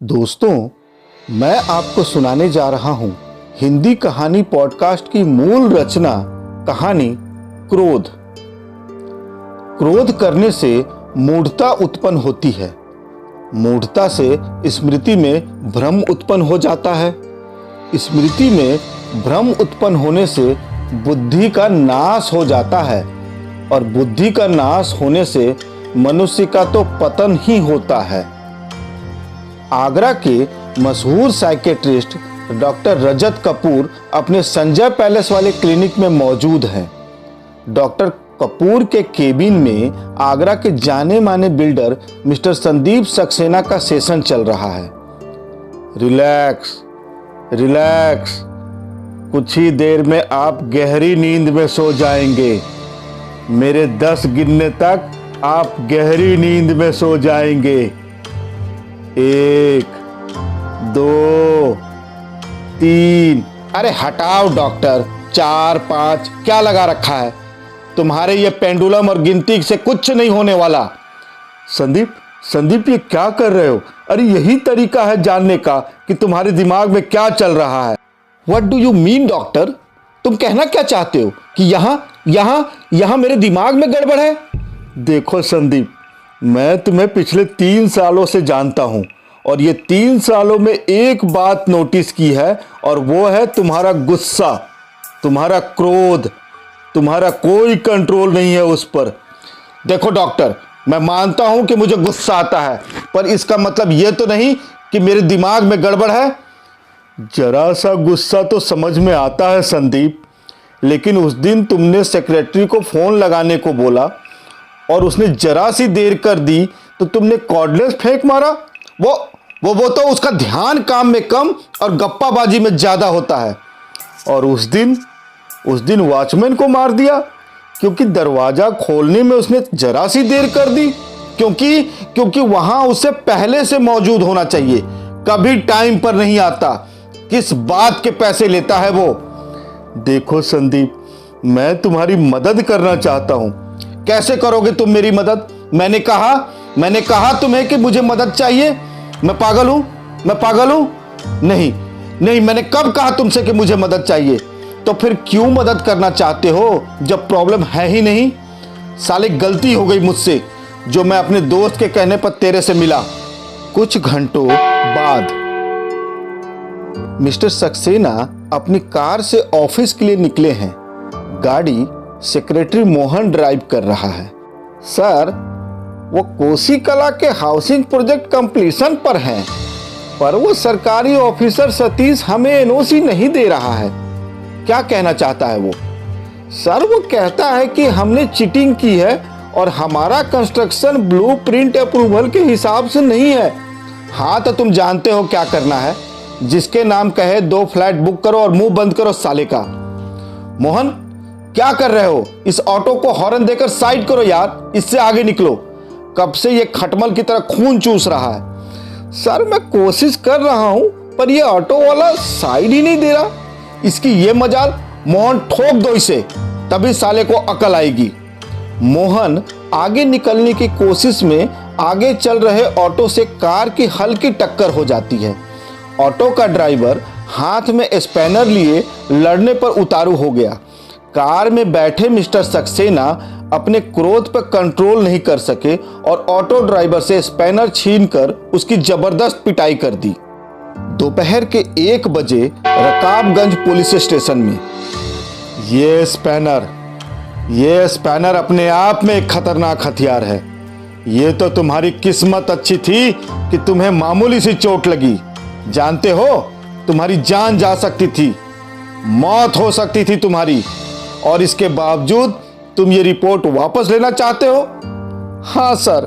दोस्तों, मैं आपको सुनाने जा रहा हूं हिंदी कहानी पॉडकास्ट की मूल रचना कहानी क्रोध। क्रोध करने से मूढ़ता उत्पन्न होती है। मूढ़ता से स्मृति में भ्रम उत्पन्न हो जाता है। स्मृति में भ्रम उत्पन्न होने से बुद्धि का नाश हो जाता है और बुद्धि का नाश होने से मनुष्य का तो पतन ही होता है। आगरा के मशहूर साइकेट्रिस्ट डॉक्टर रजत कपूर अपने संजय पैलेस वाले क्लिनिक में मौजूद हैं। डॉक्टर कपूर के केबिन में आगरा के जाने माने बिल्डर मिस्टर संदीप सक्सेना का सेशन चल रहा है। रिलैक्स रिलैक्स, कुछ ही देर में आप गहरी नींद में सो जाएंगे। मेरे 10 गिनने तक आप गहरी नींद में सो जाएंगे। 1, 2, 3। अरे हटाओ डॉक्टर, 4, 5 क्या लगा रखा है? तुम्हारे ये पेंडुलम और गिनती से कुछ नहीं होने वाला। संदीप ये क्या कर रहे हो? अरे यही तरीका है जानने का कि तुम्हारे दिमाग में क्या चल रहा है। What do you mean doctor? तुम कहना क्या चाहते हो कि यहाँ मेरे दिमाग में गड़बड़ है? देखो संदीप, मैं तुम्हें पिछले 3 सालों से जानता हूं और ये 3 सालों में एक बात नोटिस की है और वो है तुम्हारा गुस्सा, तुम्हारा क्रोध। तुम्हारा कोई कंट्रोल नहीं है उस पर। देखो डॉक्टर, मैं मानता हूं कि मुझे गुस्सा आता है, पर इसका मतलब ये तो नहीं कि मेरे दिमाग में गड़बड़ है। जरा सा गुस्सा तो समझ में आता है संदीप, लेकिन उस दिन तुमने सेक्रेटरी को फोन लगाने को बोला और उसने जरा सी देर कर दी तो तुमने कॉर्डलेस फेंक मारा। वो तो उसका ध्यान काम में कम और गप्पाबाजी में ज्यादा होता है। और उस दिन वॉचमैन को मार दिया क्योंकि दरवाजा खोलने में उसने जरा सी देर कर दी, क्योंकि वहां उससे पहले से मौजूद होना चाहिए। कभी टाइम पर नहीं आता। किस बात के पैसे लेता है वो? देखो संदीप, मैं तुम्हारी मदद करना चाहता हूं। कैसे करोगे तुम मेरी मदद? मैंने कहा तुम्हें कि मुझे मदद चाहिए। मैं पागल हूं? नहीं, मैंने कब कहा तुमसे कि मुझे मदद चाहिए? तो फिर क्यों मदद करना चाहते हो जब प्रॉब्लम है ही नहीं? साले गलती हो गई मुझसे जो मैं अपने दोस्त के कहने पर तेरे से मिला। कुछ घंटों बाद मिस्टर सक्सेना अपनी कार से ऑफिस के लिए निकले हैं। गाड़ी सेक्रेटरी मोहन ड्राइव कर रहा है। सर, वो कोसी कला के हाउसिंग प्रोजेक्ट कंप्लीशन पर हैं, पर वो सरकारी ऑफिसर सतीश हमें एनओसी नहीं दे रहा है। क्या कहना चाहता है वो? सर, वो कहता है कि हमने चीटिंग की है और हमारा कंस्ट्रक्शन ब्लूप्रिंट अप्रूवल के हिसाब से नहीं है। हाँ, तो तुम जानते हो क्या करना है। जिसके नाम कहे 2 फ्लैट बुक करो और मुंह बंद करो साले का। मोहन, क्या कर रहे हो? इस ऑटो को हॉर्न देकर साइड करो यार, इससे आगे निकलो। कब से ये खटमल की तरह खून चूस रहा है। सर, मैं कोशिश कर रहा हूं, पर ये ऑटो वाला साइड ही नहीं दे रहा। इसकी ये मजाल। मोहन, ठोक दो इसे, तभी साले को अकल आएगी। मोहन आगे निकलने की कोशिश में आगे चल रहे ऑटो से कार की हल्की टक्कर हो जाती है। ऑटो का ड्राइवर हाथ में स्पैनर लिए लड़ने पर उतारू हो गया। कार में बैठे मिस्टर सक्सेना अपने क्रोध पर कंट्रोल नहीं कर सके और ऑटो ड्राइवर से स्पैनर छीनकर उसकी जबरदस्त पिटाई कर दी। दोपहर के 1 बजे रकाबगंज पुलिस स्टेशन में ये स्पैनर अपने आप में एक खतरनाक हथियार है। ये तो तुम्हारी किस्मत अच्छी थी कि तुम्हें मामूली सी चोट लगी। जानते हो, तुम्हारी जान जा सकती थी, मौत हो सकती थी तुम्हारी, और इसके बावजूद तुम ये रिपोर्ट वापस लेना चाहते हो? हाँ सर,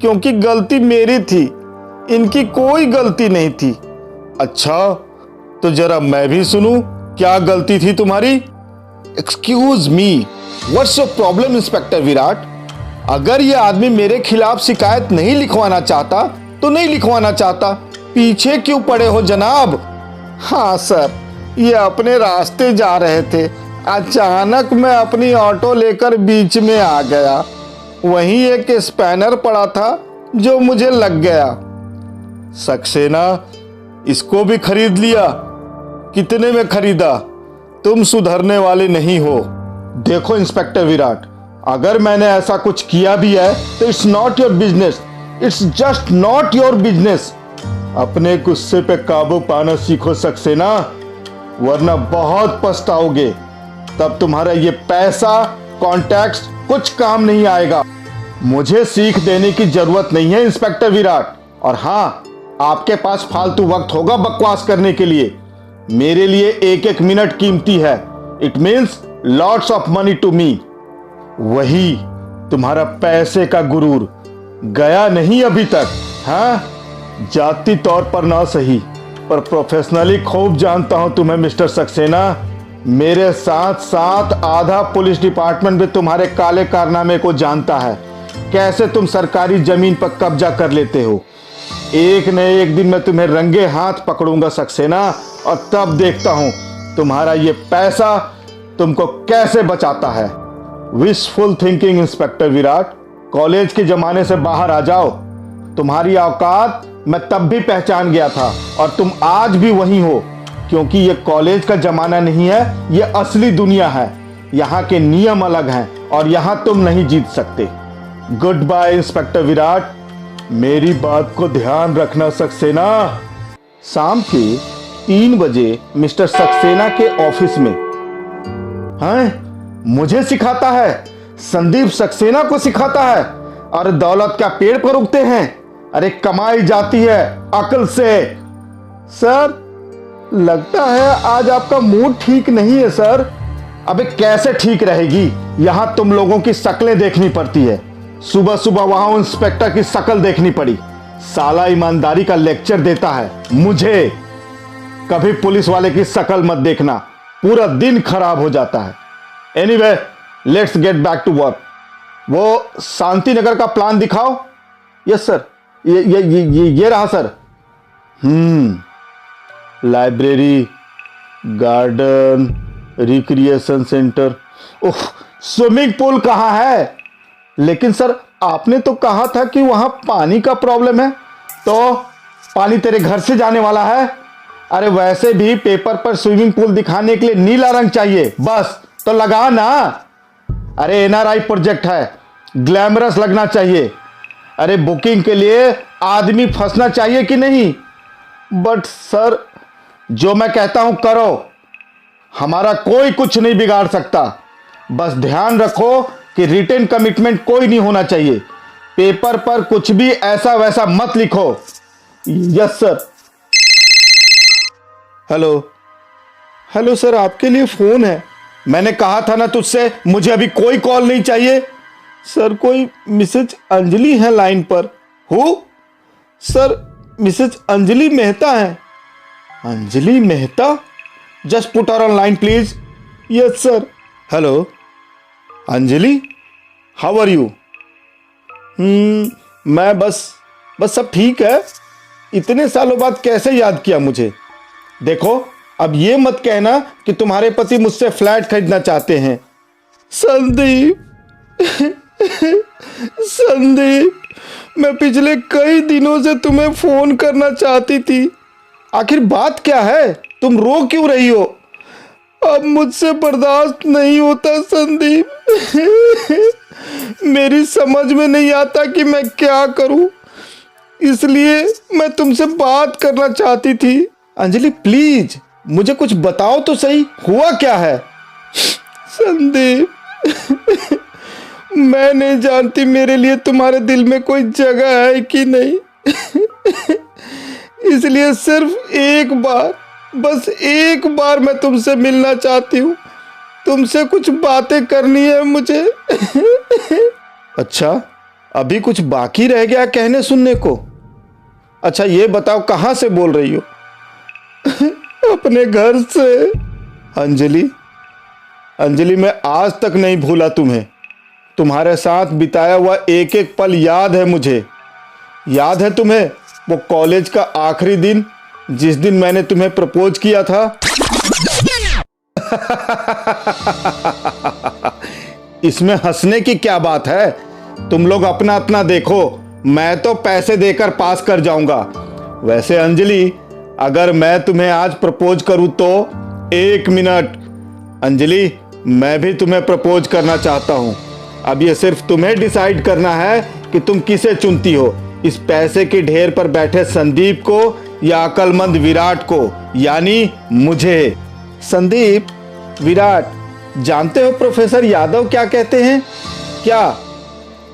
क्योंकि गलती मेरी थी, इनकी कोई गलती नहीं थी। अच्छा, तो जरा मैं भी सुनूं, क्या गलती थी तुम्हारी? Excuse me, what's your problem inspector Virat? अगर ये आदमी मेरे खिलाफ शिकायत नहीं लिखवाना चाहता तो नहीं लिखवाना चाहता। पीछे क्यों पड़े हो जनाब? हाँ सर, ये अपने रास्ते जा रहे थे, अचानक मैं अपनी ऑटो लेकर बीच में आ गया। वहीं एक स्पैनर पड़ा था जो मुझे लग गया। सक्सेना, इसको भी खरीद लिया? कितने में खरीदा? तुम सुधरने वाले नहीं हो। देखो इंस्पेक्टर विराट, अगर मैंने ऐसा कुछ किया भी है तो it's not your business, it's just not your business. अपने गुस्से पे काबू पाना सीखो सक्सेना, वरना बहुत पछताओगे। तब तुम्हारा ये पैसा, कॉन्टैक्ट्स कुछ काम नहीं आएगा। मुझे सीख देने की जरूरत नहीं है इंस्पेक्टर विराट। और हाँ, आपके पास फालतू वक्त होगा बकवास करने के लिए। मेरे लिए एक एक मिनट कीमती है। It means lots of money to me. वही तुम्हारा पैसे का गुरूर गया नहीं अभी तक। हाँ, जाति तौर पर ना सही, पर प्रोफेशनली खूब जानता हूं तुम्हें मिस्टर सक्सेना। मेरे साथ साथ आधा पुलिस डिपार्टमेंट भी तुम्हारे काले कारनामे को जानता है। कैसे तुम सरकारी जमीन पर कब्जा कर लेते हो। एक न एक दिन मैं तुम्हें रंगे हाथ पकड़ूंगा सक्सेना, और तब देखता हूं तुम्हारा ये पैसा तुमको कैसे बचाता है। Wishful thinking inspector Virat, college के जमाने से बाहर आ जाओ। तुम्हारी औकात मैं तब भी पहचान गया था, और तुम आज भी वही हो। क्योंकि ये कॉलेज का जमाना नहीं है, ये असली दुनिया है। यहाँ के नियम अलग हैं और यहाँ तुम नहीं जीत सकते। गुड बाय इंस्पेक्टर विराट, मेरी बात को ध्यान रखना सक्सेना। शाम के 3 बजे मिस्टर सक्सेना के ऑफिस में। हाँ, मुझे सिखाता है? संदीप सक्सेना को सिखाता है? और दौलत क्या पेड़ पर उगते हैं? अरे कमाई जाती है अकल से। सर, लगता है आज आपका मूड ठीक नहीं है सर। अबे कैसे ठीक रहेगी? यहां तुम लोगों की शक्लें देखनी पड़ती है। सुबह सुबह वहां इंस्पेक्टर की शक्ल देखनी पड़ी। साला ईमानदारी का लेक्चर देता है मुझे। कभी पुलिस वाले की शक्ल मत देखना, पूरा दिन खराब हो जाता है। Anyway, let's get back to work. वो शांति नगर का प्लान दिखाओ। यस सर, ये रहा सर। Library, garden, recreation centre. Oh, swimming pool कहाँ है? लेकिन सर, आपने तो कहा था कि वहां पानी का प्रॉब्लम है। तो पानी तेरे घर से जाने वाला है? अरे वैसे भी पेपर पर स्विमिंग पूल दिखाने के लिए नीला रंग चाहिए, बस तो लगा ना। अरे एनआरआई प्रोजेक्ट है, ग्लैमरस लगना चाहिए। अरे बुकिंग के लिए आदमी फंसना चाहिए कि नहीं? बट सर, जो मैं कहता हूं करो, हमारा कोई कुछ नहीं बिगाड़ सकता। बस ध्यान रखो कि रिटन कमिटमेंट कोई नहीं होना चाहिए। पेपर पर कुछ भी ऐसा वैसा मत लिखो। Yes sir. Hello hello sir, आपके लिए फोन है। मैंने कहा था ना तुझसे, मुझे अभी कोई कॉल नहीं चाहिए। सर, कोई मिसेज अंजलि है लाइन पर। Huh? Sir, Mrs Anjali Mehta है। Anjali Mehta? Just put her on line please. Yes sir. Hello Anjali, how are you? मैं बस सब ठीक है। इतने सालों बाद कैसे याद किया मुझे? देखो, अब ये मत कहना कि तुम्हारे पति मुझसे फ्लैट खरीदना चाहते हैं। संदीप संदीप, मैं पिछले कई दिनों से तुम्हें फोन करना चाहती थी। आखिर बात क्या है? तुम रो क्यों रही हो? अब मुझसे बर्दाश्त नहीं होता संदीप। मेरी समझ में नहीं आता कि मैं क्या करूं, इसलिए मैं तुमसे बात करना चाहती थी। अंजलि प्लीज, मुझे कुछ बताओ तो सही, हुआ क्या है? संदीप, मैं नहीं जानती मेरे लिए तुम्हारे दिल में कोई जगह है कि नहीं। इसलिए सिर्फ एक बार, बस एक बार मैं तुमसे मिलना चाहती हूँ। तुमसे कुछ बातें करनी है मुझे। अच्छा, अभी कुछ बाकी रह गया कहने सुनने को? अच्छा ये बताओ, कहाँ से बोल रही हो? अपने घर से। अंजलि, मैं आज तक नहीं भूला तुम्हें। तुम्हारे साथ बिताया हुआ एक एक पल याद है मुझे। याद है तुम्हें वो कॉलेज का आखिरी दिन, जिस दिन मैंने तुम्हें प्रपोज किया था? इसमें हंसने की क्या बात है? तुम लोग अपना अपना देखो, मैं तो पैसे देकर पास कर जाऊंगा। वैसे अंजलि, अगर मैं तुम्हें आज प्रपोज करूं तो 1 मिनट। अंजलि, मैं भी तुम्हें प्रपोज करना चाहता हूं। अब ये सिर्फ तुम्हें डिसाइड करना है कि तुम किसे चुनती हो, इस पैसे के ढेर पर बैठे संदीप को या अकलमंद विराट को, यानी मुझे। संदीप, विराट, जानते हो प्रोफेसर यादव क्या कहते हैं? क्या?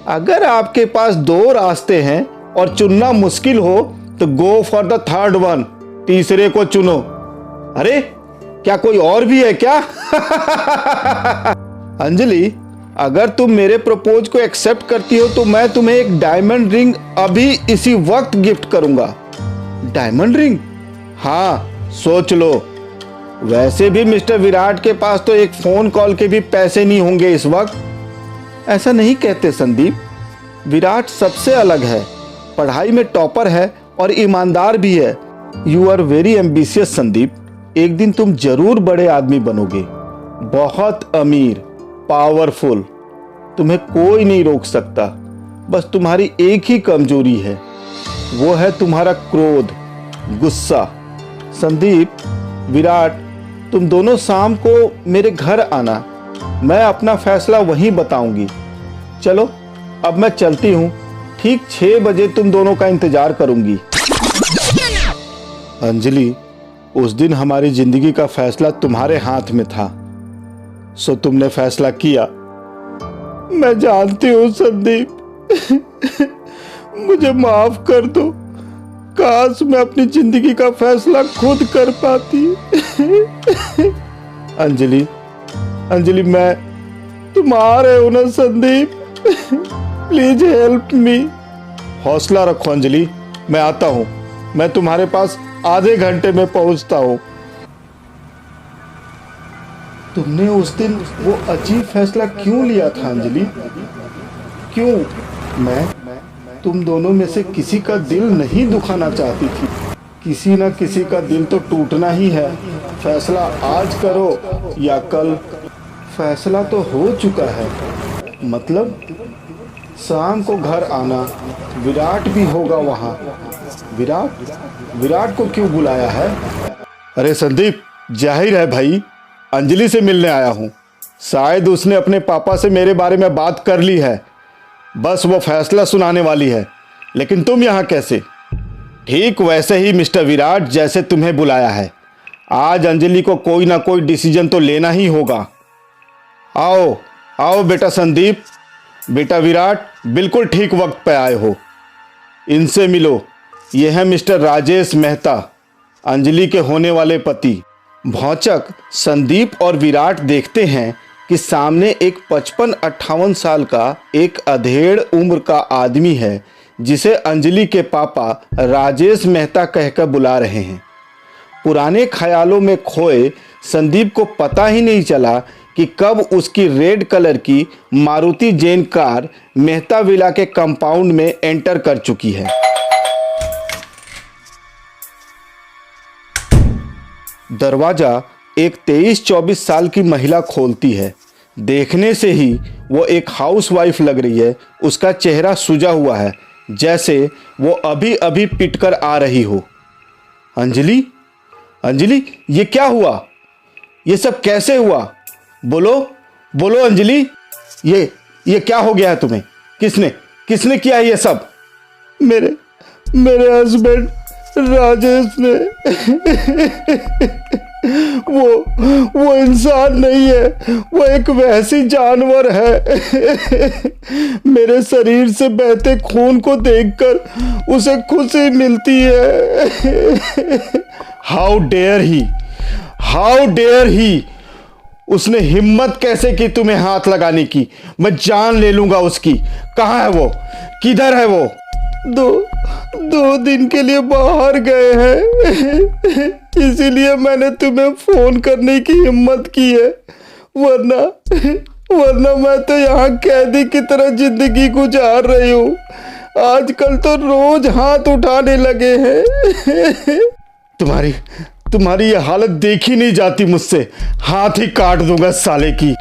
अगर आपके पास 2 रास्ते हैं और चुनना मुश्किल हो तो go for the third one, तीसरे को चुनो। अरे, क्या कोई और भी है क्या? अंजलि, अगर तुम मेरे प्रपोज को एक्सेप्ट करती हो तो मैं तुम्हें एक डायमंड रिंग अभी इसी वक्त गिफ्ट करूंगा। Diamond ring? हाँ, सोच लो। वैसे भी मिस्टर विराट के पास तो एक फोन कॉल के भी पैसे नहीं होंगे इस वक्त। ऐसा नहीं कहते संदीप, विराट सबसे अलग है, पढ़ाई में टॉपर है और ईमानदार भी है। You are very ambitious Sandeep, एक दिन तुम जरूर बड़े आदमी बनोगे, बहुत अमीर, पावरफुल। तुम्हें कोई नहीं रोक सकता। बस तुम्हारी एक ही कमजोरी है, वो है तुम्हारा क्रोध, गुस्सा। संदीप, विराट, तुम दोनों शाम को मेरे घर आना, मैं अपना फैसला वहीं बताऊंगी। चलो, अब मैं चलती हूँ, ठीक 6 बजे तुम दोनों का इंतजार करूंगी। अंजलि, उस दिन हमारी जिंदगी का फैसला तुम्हारे हाथ में था, सो तुमने फैसला किया। मैं जानती हूँ संदीप, मुझे माफ कर दो। काश मैं अपनी जिंदगी का फैसला खुद कर पाती। अंजलि, अंजलि, मैं तुम आ रहे हो ना संदीप? Please help me. हौसला रखो अंजलि, मैं आता हूँ। मैं तुम्हारे पास आधे घंटे में पहुंचता हूँ। तुमने उस दिन वो अजीब फैसला क्यों लिया था अंजलि? क्यों? मैं तुम दोनों में से किसी का दिल नहीं दुखाना चाहती थी। किसी ना किसी का दिल तो टूटना ही है। फैसला आज करो या कल। फैसला तो हो चुका है, मतलब शाम को घर आना, विराट भी होगा वहाँ। विराट को क्यों बुलाया है? अरे संदीप, जाहिर है भाई, अंजलि से मिलने आया हूँ। शायद उसने अपने पापा से मेरे बारे में बात कर ली है, बस वो फैसला सुनाने वाली है। लेकिन तुम यहाँ कैसे? ठीक वैसे ही मिस्टर विराट, जैसे तुम्हें बुलाया है। आज अंजलि को कोई ना कोई डिसीजन तो लेना ही होगा। आओ आओ बेटा संदीप, बेटा विराट, बिल्कुल ठीक वक्त पे आए हो। इनसे मिलो, ये है मिस्टर राजेश मेहता, अंजलि के होने वाले पति। भौचक संदीप और विराट देखते हैं कि सामने एक 55-58 साल का एक अधेड़ उम्र का आदमी है, जिसे अंजलि के पापा राजेश मेहता कहकर बुला रहे हैं। पुराने ख्यालों में खोए संदीप को पता ही नहीं चला कि कब उसकी रेड कलर की मारुति जैन कार मेहता विला के कंपाउंड में एंटर कर चुकी है। दरवाजा एक 23-24 साल की महिला खोलती है। देखने से ही वो एक हाउसवाइफ लग रही है। उसका चेहरा सूजा हुआ है, जैसे वो अभी अभी पिटकर आ रही हो। अंजलि, अंजलि, ये क्या हुआ? ये सब कैसे हुआ? बोलो बोलो अंजलि, ये क्या हो गया है तुम्हें? किसने किया है ये सब? मेरे हस्बैंड राजेश ने वो इंसान नहीं है, वो एक वैसी जानवर है। मेरे शरीर से बहते खून को देखकर उसे खुशी मिलती है। How dare he! उसने हिम्मत कैसे की तुम्हें हाथ लगाने की? मैं जान ले लूंगा उसकी। कहाँ है वो? किधर है वो? दो दिन के लिए बाहर गए हैं, इसीलिए मैंने तुम्हें फोन करने की हिम्मत की है, वरना मैं तो यहाँ कैदी की तरह जिंदगी गुजार रही हूँ। आजकल तो रोज हाथ उठाने लगे हैं। तुम्हारी ये हालत देखी नहीं जाती मुझसे, हाथ ही काट दूंगा साले की।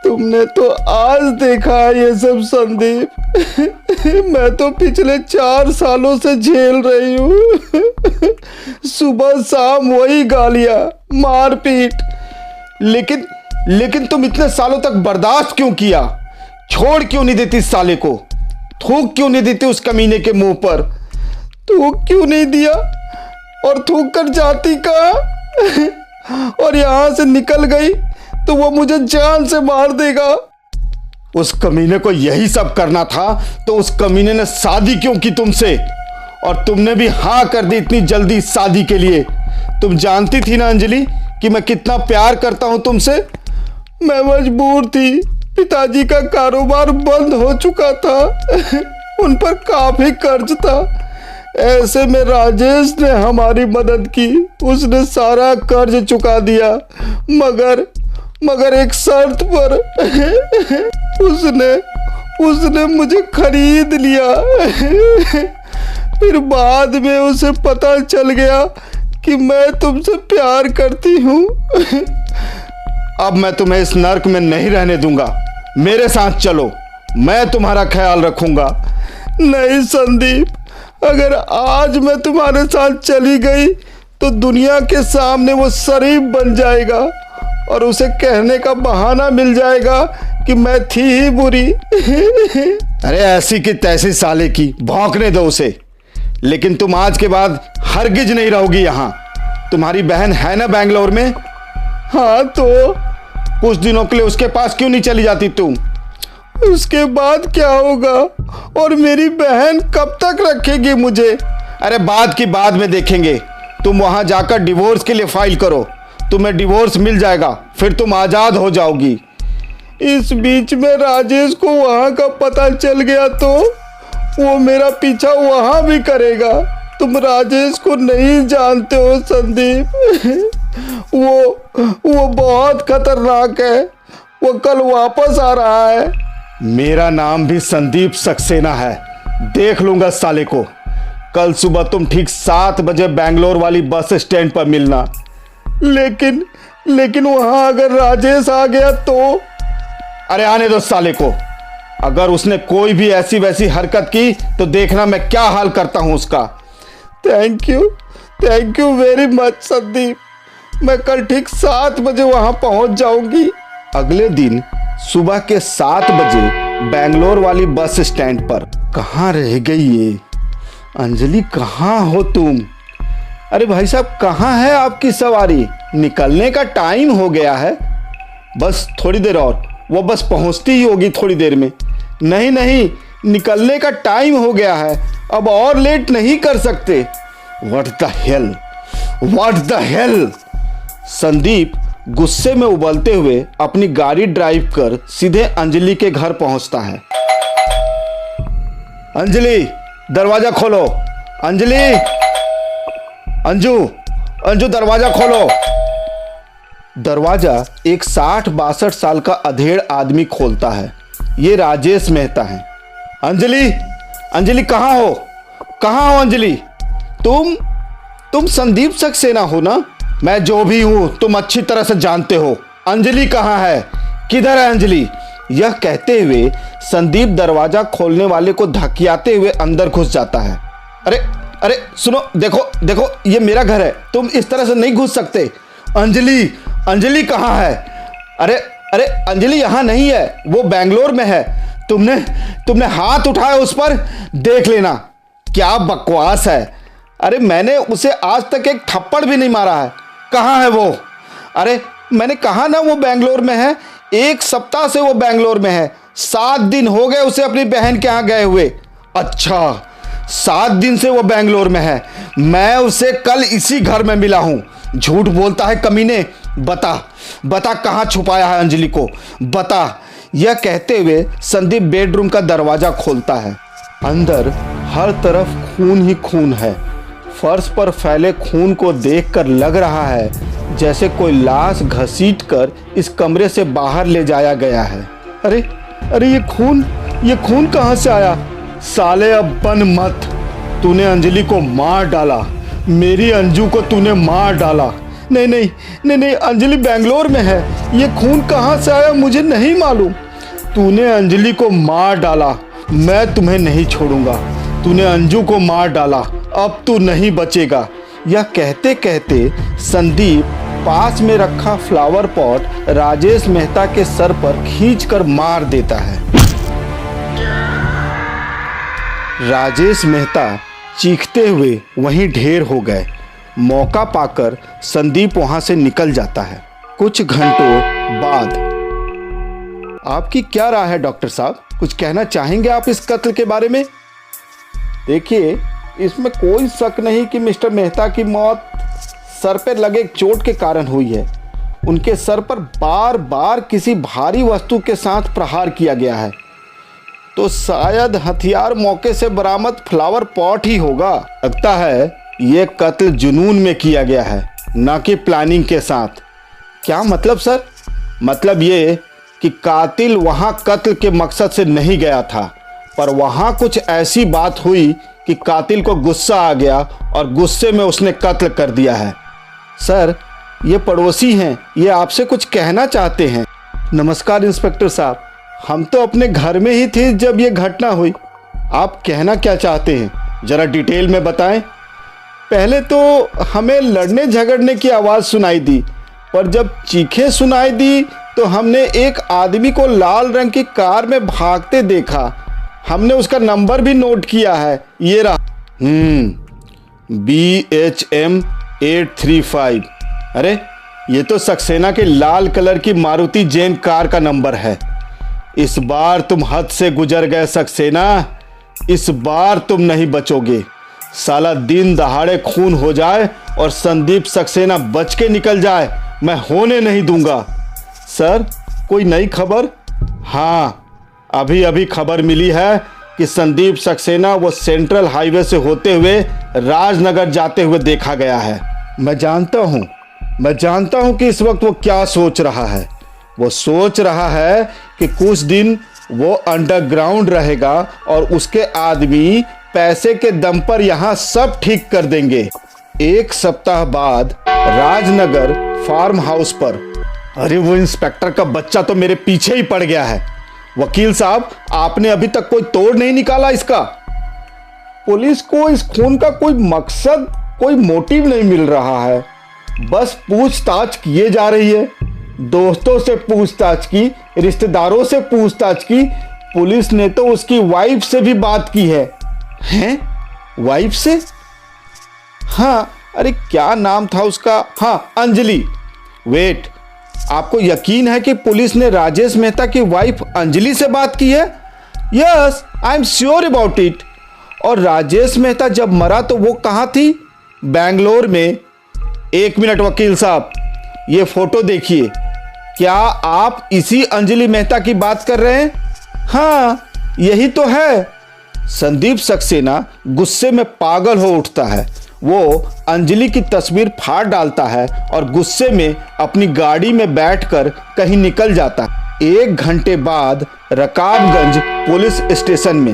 तुमने तो आज देखा है ये सब संदीप। मैं तो पिछले 4 सालों से झेल रही हूँ। सुबह शाम वही गालियां, मारपीट। लेकिन तुम इतने सालों तक बर्दाश्त क्यों किया? छोड़ क्यों नहीं देती इस साले को? थूक क्यों नहीं देती उस कमीने के मुंह पर? थूक क्यों नहीं दिया? और थूक कर जाती कहाँ? और यहां से निकल गई तो वो मुझे जान से मार देगा। उस कमीने को यही सब करना था तो उस कमीने ने शादी क्यों की तुमसे? और तुमने भी हाँ कर दी इतनी जल्दी शादी के लिए। तुम जानती थी ना अंजलि कि मैं कितना प्यार करता हूं तुमसे। मैं मजबूर थी, पिताजी का कारोबार बंद हो चुका था। उन पर काफी कर्ज था। ऐसे में राजेश ने हमारी मदद की। उसने सारा कर्ज चुका दिया, मगर एक शर्त पर। उसने मुझे खरीद लिया। फिर बाद में उसे पता चल गया कि मैं तुमसे प्यार करती हूँ। अब मैं तुम्हें इस नर्क में नहीं रहने दूंगा। मेरे साथ चलो, मैं तुम्हारा ख्याल रखूंगा। नहीं संदीप, अगर आज मैं तुम्हारे साथ चली गई तो दुनिया के सामने वो शरीफ बन जाएगा और उसे कहने का बहाना मिल जाएगा कि मैं थी ही बुरी। अरे ऐसी की तैसी साले की, भौंकने दो उसे। लेकिन तुम आज के बाद हरगिज नहीं रहोगी यहाँ। तुम्हारी बहन है ना बेंगलोर में? हाँ, तो कुछ दिनों के लिए उसके पास क्यों नहीं चली जाती तुम? उसके बाद क्या होगा? और मेरी बहन कब तक रखेगी मुझे? अरे बाद की बाद में देखेंगे। तुम वहां जाकर डिवोर्स के लिए फाइल करो, तुम्हें डिवोर्स मिल जाएगा, फिर तुम आजाद हो जाओगी। इस बीच में राजेश को वहां का पता चल गया तो वो मेरा पीछा वहां भी करेगा। तुम राजेश को नहीं जानते हो संदीप। वो बहुत खतरनाक है। वो कल वापस आ रहा है। मेरा नाम भी संदीप सक्सेना है। देख लूंगा साले को। कल सुबह तुम ठीक 7 बजे बेंगलोर वाली बस स्टैंड पर मिलना। लेकिन वहां अगर राजेश आ गया तो? अरे आने दो साले को। अगर उसने कोई भी ऐसी वैसी हरकत की तो देखना मैं क्या हाल करता हूं उसका। Thank you very much Sandeep. मैं कल ठीक 7 बजे वहां पहुंच जाऊंगी। अगले दिन सुबह के 7 बजे बेंगलोर वाली बस स्टैंड पर। कहाँ रह गई ये अंजलि? कहाँ हो तुम? अरे भाई साहब, कहाँ है आपकी सवारी? निकलने का टाइम हो गया है। बस थोड़ी देर और, वो बस पहुंचती ही होगी थोड़ी देर में। नहीं, निकलने का टाइम हो गया है, अब और लेट नहीं कर सकते। What the hell. संदीप गुस्से में उबलते हुए अपनी गाड़ी ड्राइव कर सीधे अंजलि के घर पहुंचता है। अंजलि, दरवाजा खोलो। अंजू दरवाजा खोलो। दरवाजा एक 60-62 साल का अधेड़ आदमी खोलता है। ये राजेश मेहता है। अंजलि कहाँ हो अंजलि? तुम संदीप सक्सेना हो ना? मैं जो भी हूं तुम अच्छी तरह से जानते हो। अंजलि कहाँ है? किधर है अंजलि? यह कहते हुए संदीप दरवाजा खोलने वाले को धकियाते हुए अंदर घुस जाता है। अरे सुनो, देखो ये मेरा घर है, तुम इस तरह से नहीं घुस सकते। अंजलि कहाँ है? अरे अंजलि यहाँ नहीं है, वो बेंगलोर में है। तुमने हाथ उठाया उस पर, देख लेना। क्या बकवास है। अरे मैंने उसे आज तक एक थप्पड़ भी नहीं मारा है। कहाँ है वो? अरे मैंने कहा ना वो बेंगलोर में है। 1 सप्ताह से वो बेंगलोर में है। 7 दिन हो गए उसे अपनी बहन के यहाँ गए हुए। अच्छा, 7 दिन से वो बेंगलोर में है। मैं उसे कल इसी घर में मिला हूँ। झूठ बोलता है कमीने। बता कहाँ छुपाया है अंजलि को, बता। यह कहते हुए संदीप बेडरूम का दरवाजा खोलता है। अंदर हर तरफ खून ही खून है। फर्श पर फैले खून को देखकर लग रहा है जैसे कोई लाश घसीटकर इस कमरे से बाहर ले जाया गया है। अरे ये खून कहाँ से आया? साले अब बन मत। तूने अंजलि को मार डाला, मेरी अंजू को तूने मार डाला। नहीं नहीं नहीं नहीं, अंजलि बेंगलोर में है। ये खून कहाँ से आया मुझे नहीं मालूम। तूने अंजलि को मार डाला, मैं तुम्हें नहीं छोड़ूंगा। तूने अंजू को मार डाला, अब तू नहीं बचेगा। यह कहते कहते संदीप पास में रखा फ्लावर पॉट राजेश मेहता के सर पर खींचकर मार देता है। राजेश मेहता चीखते हुए वहीं ढेर हो गए। मौका पाकर संदीप वहां से निकल जाता है। कुछ घंटों बाद आपकी क्या राय है डॉक्टर साहब? कुछ कहना चाहेंगे आप इस कत्ल के बारे में? देखिए, इसमें कोई शक नहीं कि मिस्टर मेहता की मौत सर पर लगे चोट के कारण हुई है। उनके सर पर बार बार किसी भारी वस्तु के साथ प्रहार किया गया है, तो शायद हथियार मौके से बरामद फ्लावर पॉट ही होगा। लगता है ये कत्ल जुनून में किया गया है, ना कि प्लानिंग के साथ। क्या मतलब सर? मतलब ये कि कातिल वहां कत्ल के मकसद से नहीं गया था, पर वहां कुछ ऐसी बात हुई कि कातिल को गुस्सा आ गया और गुस्से में उसने कत्ल कर दिया है। सर, ये पड़ोसी हैं, ये आपसे कुछ कहना चाहते हैं। नमस्कार इंस्पेक्टर साहब, हम तो अपने घर में ही थे जब ये घटना हुई। आप कहना क्या चाहते हैं, ज़रा डिटेल में बताएं। पहले तो हमें लड़ने झगड़ने की आवाज़ सुनाई दी, पर जब चीखें सुनाई दी तो हमने एक आदमी को लाल रंग की कार में भागते देखा। हमने उसका नंबर भी नोट किया है, ये रहा। BHM 835। अरे, ये तो सक्सेना के लाल कलर की मारुति जैन कार का नंबर है। इस बार तुम हद से गुजर गए सक्सेना, इस बार तुम नहीं बचोगे। साला दिन दहाड़े खून हो जाए और संदीप सक्सेना बच के निकल जाए, मैं होने नहीं दूंगा। सर, कोई नई खबर? हाँ, अभी अभी खबर मिली है कि संदीप सक्सेना वो सेंट्रल हाईवे से होते हुए राजनगर जाते हुए देखा गया है। मैं जानता हूँ कि इस वक्त वो क्या सोच रहा है। वो सोच रहा है कि कुछ दिन वो अंडरग्राउंड रहेगा और उसके आदमी पैसे के दम पर यहाँ सब ठीक कर देंगे। एक सप्ताह बाद राजनगर फार्म हाउस पर। अरे, वो इंस्पेक्टर का बच्चा तो मेरे पीछे ही पड़ गया है। वकील साहब, आपने अभी तक कोई तोड़ नहीं निकाला इसका। पुलिस को इस खून का कोई मकसद, कोई मोटिव नहीं मिल रहा है। बस पूछताछ किए जा रही है। दोस्तों से पूछताछ की, रिश्तेदारों से पूछताछ की, पुलिस ने तो उसकी वाइफ से भी बात की है। हैं? वाइफ से? हाँ, अरे क्या नाम था उसका? हाँ, अंजलि। वेट, आपको यकीन है कि पुलिस ने राजेश मेहता की वाइफ अंजलि से बात की है? Yes, I am sure about it. और राजेश मेहता जब मरा तो वो कहाँ थी? बेंगलोर में। एक मिनट वकील साहब, ये फोटो देखिए। क्या आप इसी अंजलि मेहता की बात कर रहे हैं? हाँ, यही तो है। संदीप सक्सेना गुस्से में पागल हो उठता है। वो अंजलि की तस्वीर फाड़ डालता है और गुस्से में अपनी गाड़ी में बैठकर कहीं निकल जाता है। 1 घंटे बाद रकाबगंज पुलिस स्टेशन में।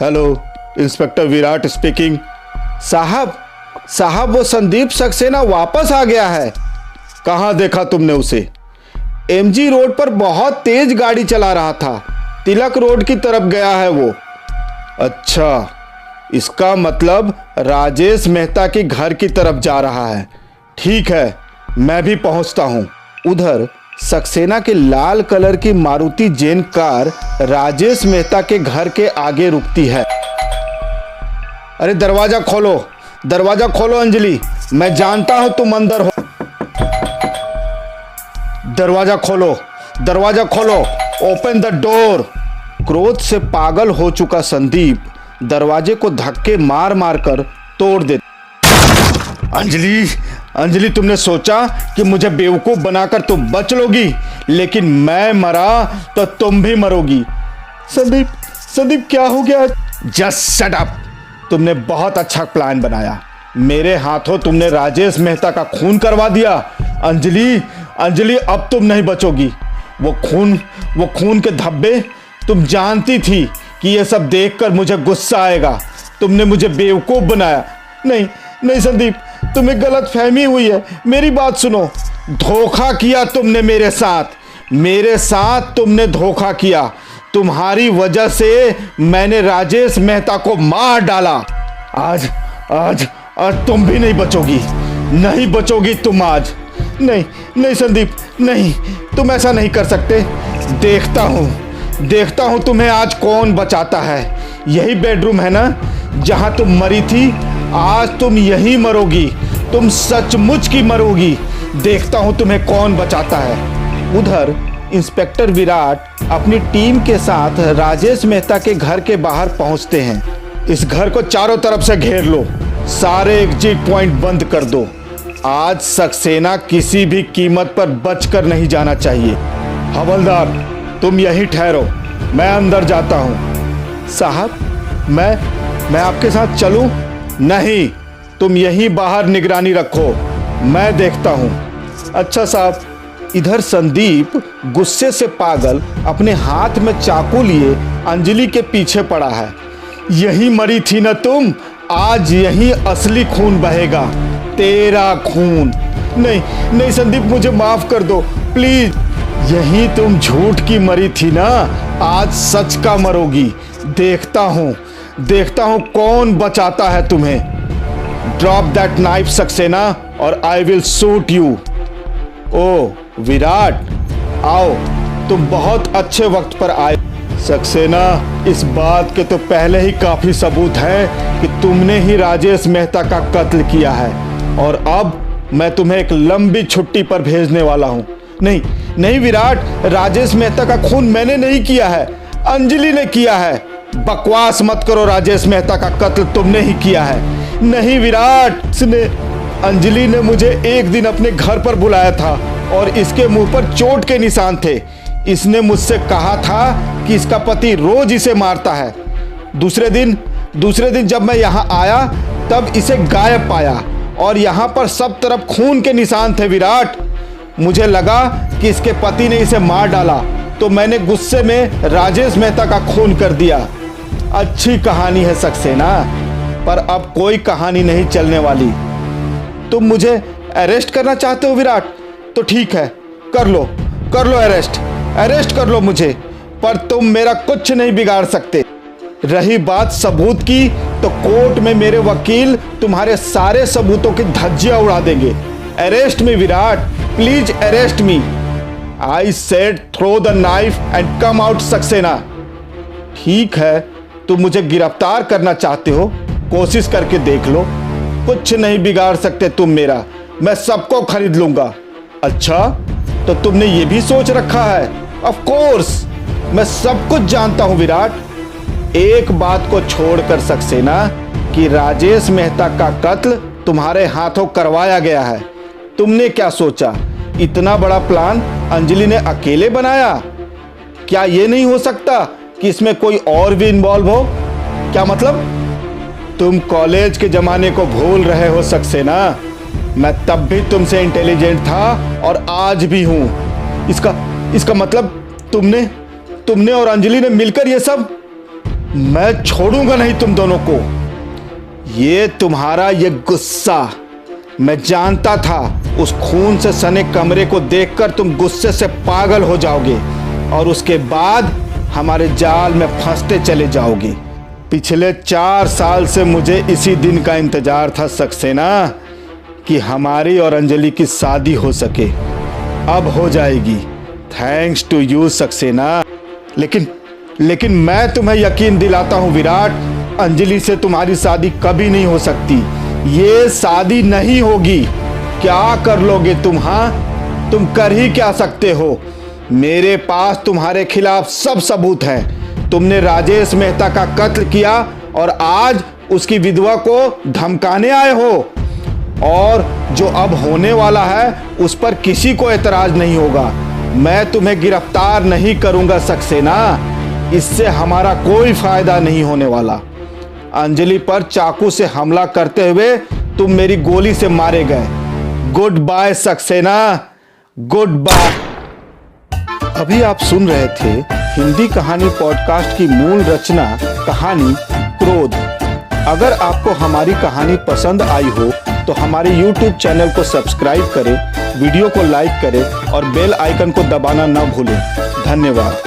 Hello, inspector Virat speaking. साहब, वो संदीप सक्सेना वापस आ गया है। कहाँ देखा तुमने उसे? MG रोड पर बहुत तेज गाड़ी चला रहा था। तिलक रोड की तरफ गया है वो। अच्छा, इसका मतलब राजेश मेहता के घर की तरफ जा रहा है। ठीक है, मैं भी पहुंचता हूं। उधर सक्सेना के लाल कलर की मारुति जैन कार राजेश मेहता के घर के आगे रुकती है। अरे दरवाजा खोलो अंजलि, मैं जानता हूं तुम अंदर हो। दरवाजा खोलो, ओपन द डोर। क्रोध से पागल हो चुका संदीप दरवाजे को धक्के मार मार कर तोड़ दे। अंजलि, तुमने सोचा कि मुझे बेवकूफ बनाकर तुम बच लोगी, लेकिन मैं मरा तो तुम भी मरोगी। संदीप क्या हो गया? Just shut up. तुमने बहुत अच्छा प्लान बनाया। मेरे हाथों तुमने राजेश मेहता का खून करवा दिया। अंजलि, अब तुम नहीं बचोगी। वो खून के धब्बे, तुम जानती थी कि ये सब देखकर मुझे गुस्सा आएगा। तुमने मुझे बेवकूफ बनाया। नहीं संदीप, तुम्हें गलत फहमी हुई है। मेरी बात सुनो। धोखा किया तुमने मेरे साथ तुमने धोखा किया। तुम्हारी वजह से मैंने राजेश मेहता को मार डाला। आज आज आज तुम भी नहीं बचोगी तुम आज। नहीं संदीप, नहीं, तुम ऐसा नहीं कर सकते। देखता हूं तुम्हें आज कौन बचाता है। यही बेडरूम है ना जहां तुम मरी थी? आज तुम यहीं मरोगी। तुम सचमुच की मरोगी। देखता हूं तुम्हें कौन बचाता है। उधर इंस्पेक्टर विराट अपनी टीम के साथ राजेश मेहता के घर के बाहर पहुंचते हैं। इस घर को चारों तरफ से घेर लो, सारे एग्जिट पॉइंट बंद कर दो। आज सक्सेना किसी भी कीमत पर बचकर नहीं जाना चाहिए। हवलदार, तुम यहीं ठहरो, मैं अंदर जाता हूं। साहब, मैं आपके साथ चलूं? नहीं, तुम यहीं बाहर निगरानी रखो, मैं देखता हूं। अच्छा साहब। इधर संदीप गुस्से से पागल अपने हाथ में चाकू लिए अंजलि के पीछे पड़ा है। यहीं मरी थी ना तुम? आज यहीं असली खून बहेगा, तेरा खून। नहीं संदीप, मुझे माफ कर दो प्लीज। यहीं तुम झूठ की मरी थी ना, आज सच का मरोगी। देखता हूं कौन बचाता है तुम्हें। ड्रॉप दैट नाइफ सक्सेना और आई विल शूट यू। ओ विराट, आओ, तुम बहुत अच्छे वक्त पर आए। सक्सेना, इस बात के तो पहले ही काफी सबूत हैं कि तुमने ही राजेश मेहता का कत्ल किया है, और अब मैं तुम्हें एक लंबी छुट्टी पर भेजने वाला हूं। नहीं विराट, राजेश मेहता का खून मैंने नहीं किया है, अंजलि ने किया है। बकवास मत करो, राजेश मेहता का कत्ल तुमने ही किया है। नहीं विराट, अंजलि ने मुझे एक दिन अपने घर पर बुलाया था और इसके मुंह पर चोट के निशान थे। इसने मुझसे कहा था कि इसका पति रोज इसे मारता है। दूसरे दिन जब मैं यहाँ आया तब इसे गायब पाया और यहाँ पर सब तरफ खून के निशान थे। विराट, मुझे लगा कि इसके पति ने इसे मार डाला, तो मैंने गुस्से में राजेश मेहता का खून कर दिया। अच्छी कहानी है सक्सेना, पर अब कोई कहानी नहीं चलने वाली। तुम मुझे अरेस्ट करना चाहते हो विराट? तो ठीक है, कर लो अरेस्ट कर लो मुझे, पर तुम मेरा कुछ नहीं बिगाड़ सकते। रही बात सबूत की, तो कोर्ट में मेरे वकील तुम्हारे सारे सबूतों की धज्जियां उड़ा देंगे। Arrest me Virat, please arrest me. I said throw the knife and come out Saxena. ठीक है, तुम मुझे गिरफ्तार करना चाहते हो, कोशिश करके देख लो। कुछ नहीं बिगाड़ सकते तुम मेरा, मैं सबको खरीद लूंगा। अच्छा, तो तुमने ये भी सोच रखा है? ऑफ कोर्स, मैं सब कुछ जानता हूं विराट। एक बात को छोड़कर सक्सेना, कि राजेश मेहता का कत्ल तुम्हारे हाथों करवाया गया है। तुमने क्या सोचा, इतना बड़ा प्लान अंजलि ने अकेले बनाया? क्या ये नहीं हो सकता कि इसमें कोई और भी इन्वॉल्व हो? क्या मतलब? तुम कॉलेज के जमाने को भूल रहे हो सक्सेना। मैं तब भी तुमसे इंटेलिजेंट था और आज भी हूं। इसका मतलब तुमने और अंजलि ने मिलकर ये सब? मैं छोड़ूंगा नहीं तुम दोनों को। ये तुम्हारा ये गुस्सा, मैं जानता था उस खून से सने कमरे को देखकर तुम गुस्से से पागल हो जाओगे और उसके बाद हमारे जाल में फंसते चले जाओगे। पिछले 4 साल से मुझे इसी दिन का इंतजार था सक्सेना, कि हमारी और अंजलि की शादी हो सके। अब हो जाएगी, थैंक्स टू यू सक्सेना। लेकिन मैं तुम्हें यकीन दिलाता हूं विराट, अंजलि से तुम्हारी शादी कभी नहीं हो सकती। ये शादी नहीं होगी। क्या कर लोगे तुम? हाँ, तुम कर ही क्या सकते हो? मेरे पास तुम्हारे खिलाफ सब सबूत हैं। तुमने राजेश मेहता का कत्ल किया और आज उसकी विधवा को धमकाने आए हो, और जो अब होने वाला है उस पर किसी को एतराज नहीं होगा। मैं तुम्हें गिरफ्तार नहीं करूंगा सक्सेना, इससे हमारा कोई फायदा नहीं होने वाला। अंजलि पर चाकू से हमला करते हुए तुम मेरी गोली से मारे गए। Goodbye Saxena, goodbye. अभी आप सुन रहे थे हिंदी कहानी पॉडकास्ट की मूल रचना कहानी क्रोध। अगर आपको हमारी कहानी पसंद आई हो तो हमारे YouTube चैनल को सब्सक्राइब करें, वीडियो को लाइक करें और बेल आइकन को दबाना न भूलें। धन्यवाद।